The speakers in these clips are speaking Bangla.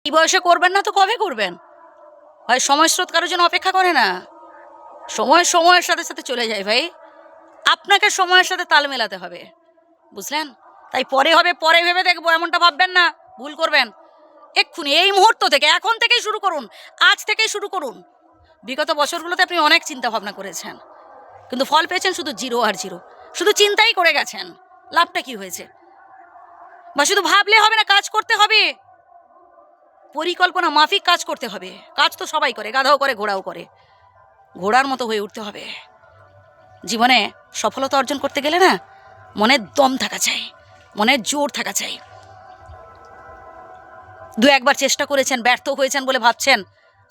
এই বয়সে করবেন না তো কবে করবেন? ভাই সময় স্রোত কারোর জন্য অপেক্ষা করে না। সময় সময়ের সাথে সাথে চলে যায় ভাই। আপনাকে সময়ের সাথে তাল মেলাতে হবে, বুঝলেন? তাই পরে হবে, পরে ভেবে দেখবো এমনটা ভাববেন না, ভুল করবেন। এক্ষুনি এই মুহূর্ত থেকে, এখন থেকেই শুরু করুন, আজ থেকেই শুরু করুন। বিগত বছরগুলোতে আপনি অনেক চিন্তা ভাবনা করেছেন, কিন্তু ফল পেয়েছেন শুধু জিরো আর জিরো। শুধু চিন্তাই করে গেছেন, লাভটা কি হয়েছে? বা শুধু ভাবলে হবে না, কাজ করতে হবে, পরিকল্পনা মাফিক কাজ করতে হবে। কাজ তো সবাই করে, গাধাও করে, ঘোড়াও করে। ঘোড়ার মতো হয়ে উঠতে হবে। জীবনে সফলতা অর্জন করতে গেলে না, মনের দম থাকা চাই, মনের জোর থাকা চাই। দু একবার চেষ্টা করেছেন, ব্যর্থ হয়েছেন বলে ভাবছেন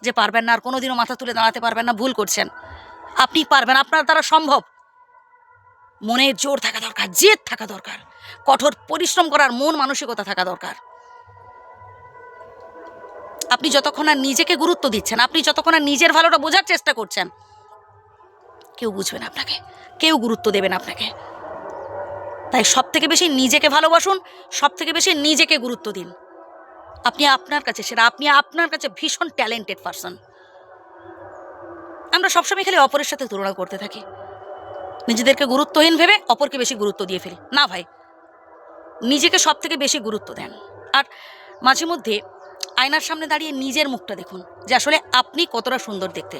যে পারবেন না, আর কোনোদিনও মাথা তুলে দাঁড়াতে পারবেন না, ভুল করছেন। আপনি পারবেন, আপনার দ্বারা সম্ভব। মনের জোর থাকা দরকার, জেদ থাকা দরকার, কঠোর পরিশ্রম করার মন মানসিকতা থাকা দরকার। আপনি যতক্ষণ আর নিজেকে গুরুত্ব দিচ্ছেন, আপনি যতক্ষণ আর নিজের ভালোটা বোঝার চেষ্টা করছেন, কেউ বুঝবে না আপনাকে, কেউ গুরুত্ব দেবে না আপনাকে। তাই সব থেকে বেশি নিজেকে ভালোবাসুন, সব থেকে বেশি নিজেকে গুরুত্ব দিন। আপনি আপনার কাছে সেরা, আপনি আপনার কাছে ভীষণ ট্যালেন্টেড পারসন। আমরা সবসময় খালি অপরের সাথে তুলনা করতে থাকি, নিজেদেরকে গুরুত্বহীন ভেবে অপরকে বেশি গুরুত্ব দিয়ে ফেলি। না ভাই, নিজেকে সব থেকে বেশি গুরুত্ব দেন। আর মাঝে মধ্যে আয়নার সামনে দাঁড়িয়ে নিজের মুখটা দেখুন, যে আসলে আপনি কতটা সুন্দর দেখতে।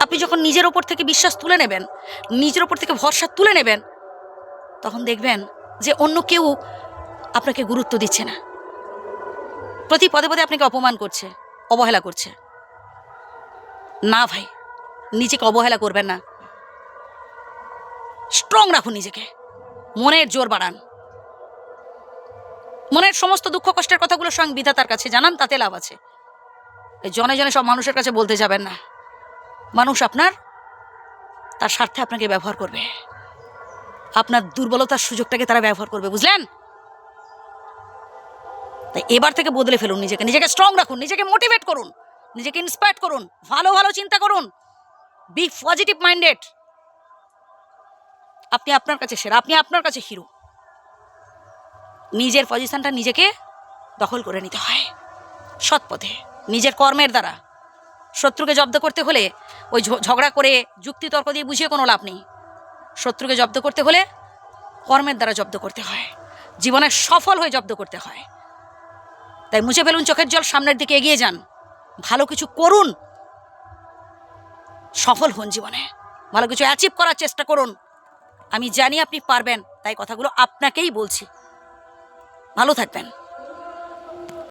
আপনি যখন নিজের ওপর থেকে বিশ্বাস তুলে নেবেন, নিজের ওপর থেকে ভরসা তুলে নেবেন, তখন দেখবেন যে অন্য কেউ আপনাকে গুরুত্ব দিচ্ছে না, প্রতি পদে পদে আপনাকে অপমান করছে, অবহেলা করছে। না ভাই, নিজেকে অবহেলা করবেন না, স্ট্রং রাখুন নিজেকে, মনের জোর বাড়ান। মনের সমস্ত দুঃখ কষ্টের কথাগুলো স্বয়ং বিধাতার কাছে জানান, তাতে লাভ আছে। জনে জনে সব মানুষের কাছে বলতে যাবেন না। মানুষ তার স্বার্থে আপনাকে ব্যবহার করবে, আপনার দুর্বলতার সুযোগটাকে তারা ব্যবহার করবে, বুঝলেন? তাই এবার থেকে বদলে ফেলুন নিজেকে, নিজেকে স্ট্রং রাখুন, নিজেকে মোটিভেট করুন, নিজেকে ইন্সপায়ার করুন, ভালো ভালো চিন্তা করুন, বি পজিটিভ মাইন্ডেড। আপনি আপনার কাছে সেরা, আপনি আপনার কাছে হিরো। নিজের পজিশনটা নিজেকে দখল করে নিতে হয় সৎ পথে, নিজের কর্মের দ্বারা। শত্রুকে জব্দ করতে হলে ওই ঝগড়া করে, যুক্তি তর্ক দিয়ে বুঝিয়ে কোনো লাভ নেই। শত্রুকে জব্দ করতে হলে কর্মের দ্বারা জব্দ করতে হয়, জীবনে সফল হয়ে জব্দ করতে হয়। তাই মুছে ফেলুন চোখের জল, সামনের দিকে এগিয়ে যান, ভালো কিছু করুন, সফল হন জীবনে, ভালো কিছু অ্যাচিভ করার চেষ্টা করুন। আমি জানি আপনি পারবেন, তাই কথাগুলো আপনাকেই বলছি। ভালো থাকবেন।